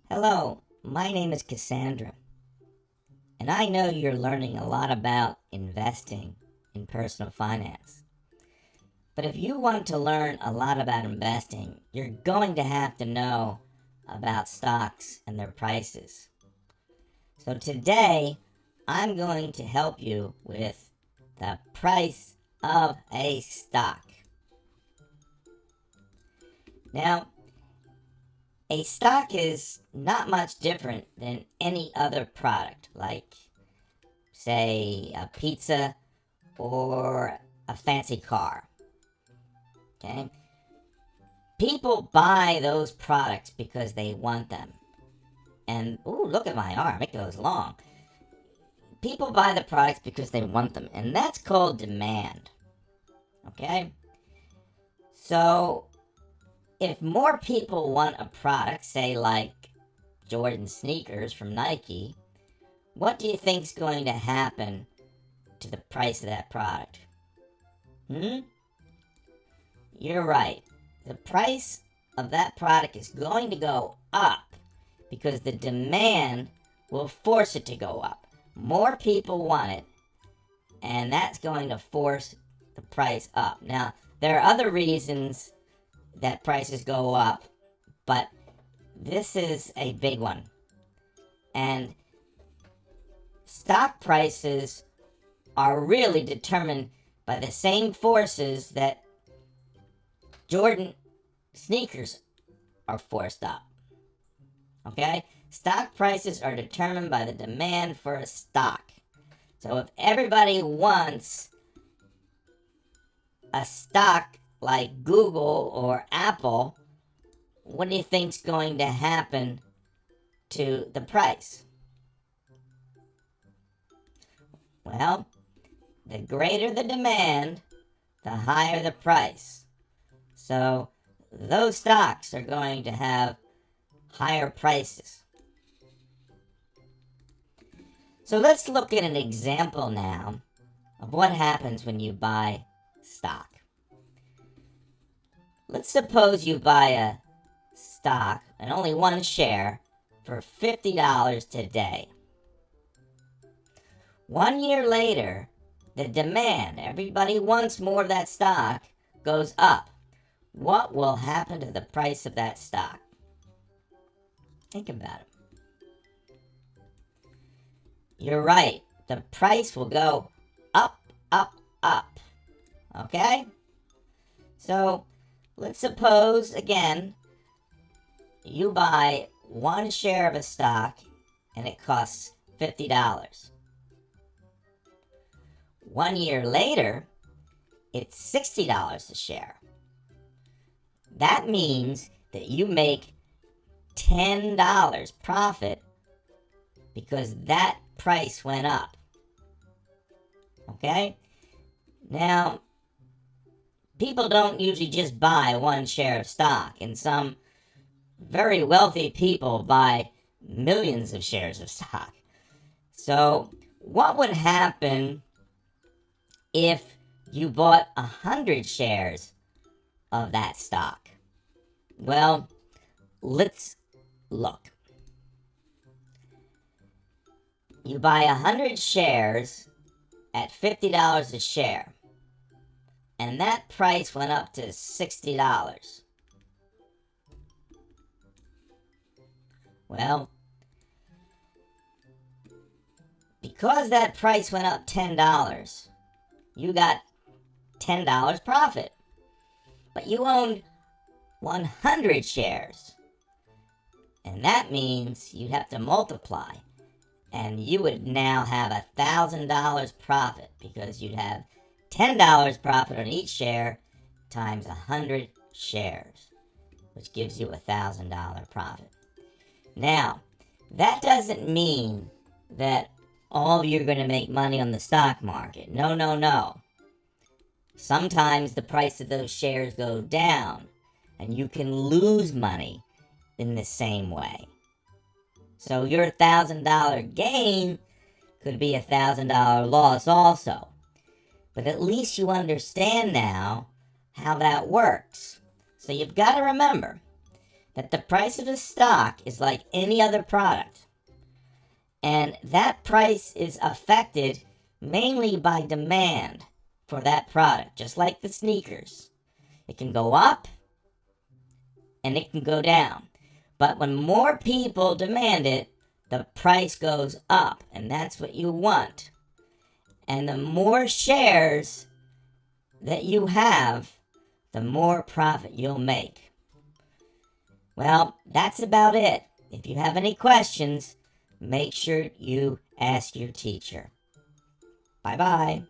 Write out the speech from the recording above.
Hello, my name is Cassandra, and I know you're learning a lot about investing in personal finance. But if you want to learn a lot about investing, you're going to have to know about stocks and their prices. So today, I'm going to help you with the price of a stock. Now, a stock is not much different than any other product, like, say, a pizza or a fancy car. Okay? People buy those products because they want them. And, ooh, look at my arm, it goes long. People buy the products because they want them, and that's called demand. Okay? So, if more people want a product, say like Jordan sneakers from Nike, what do you think's going to happen to the price of that product? You're right. The price of that product is going to go up because the demand will force it to go up. More people want it, and that's going to force the price up. Now, there are other reasons that prices go up, but this is a big one. And stock prices are really determined by the same forces that Jordan sneakers are forced up. Okay? Stock prices are determined by the demand for a stock. So if everybody wants a stock like Google or Apple, what do you think's going to happen to the price? Well, the greater the demand, the higher the price. So those stocks are going to have higher prices. So let's look at an example now of what happens when you buy stock. Let's suppose you buy a stock and only one share for $50 today. 1 year later, the demand, everybody wants more of that stock, goes up. What will happen to the price of that stock? Think about it. You're right. The price will go up, up, up. Okay? So, let's suppose, again, you buy one share of a stock and it costs $50. 1 year later, it's $60 a share. That means that you make $10 profit because that price went up. Okay? Now, people don't usually just buy one share of stock, and some very wealthy people buy millions of shares of stock. So, what would happen if you bought 100 shares of that stock? Well, let's look. You buy 100 shares at $50 a share, and that price went up to $60. Well, because that price went up $10, you got $10 profit. But you owned 100 shares. And that means you'd have to multiply. And you would now have $1,000 profit because you'd have $10 profit on each share times 100 shares, which gives you $1,000 profit. Now, that doesn't mean that all of you are going to make money on the stock market. No, no, no. Sometimes the price of those shares go down, and you can lose money in the same way. So your $1,000 gain could be $1,000 loss also. But at least you understand now how that works. So you've got to remember that the price of a stock is like any other product. And that price is affected mainly by demand for that product, just like the sneakers. It can go up and it can go down. But when more people demand it, the price goes up, and that's what you want. And the more shares that you have, the more profit you'll make. Well, that's about it. If you have any questions, make sure you ask your teacher. Bye-bye.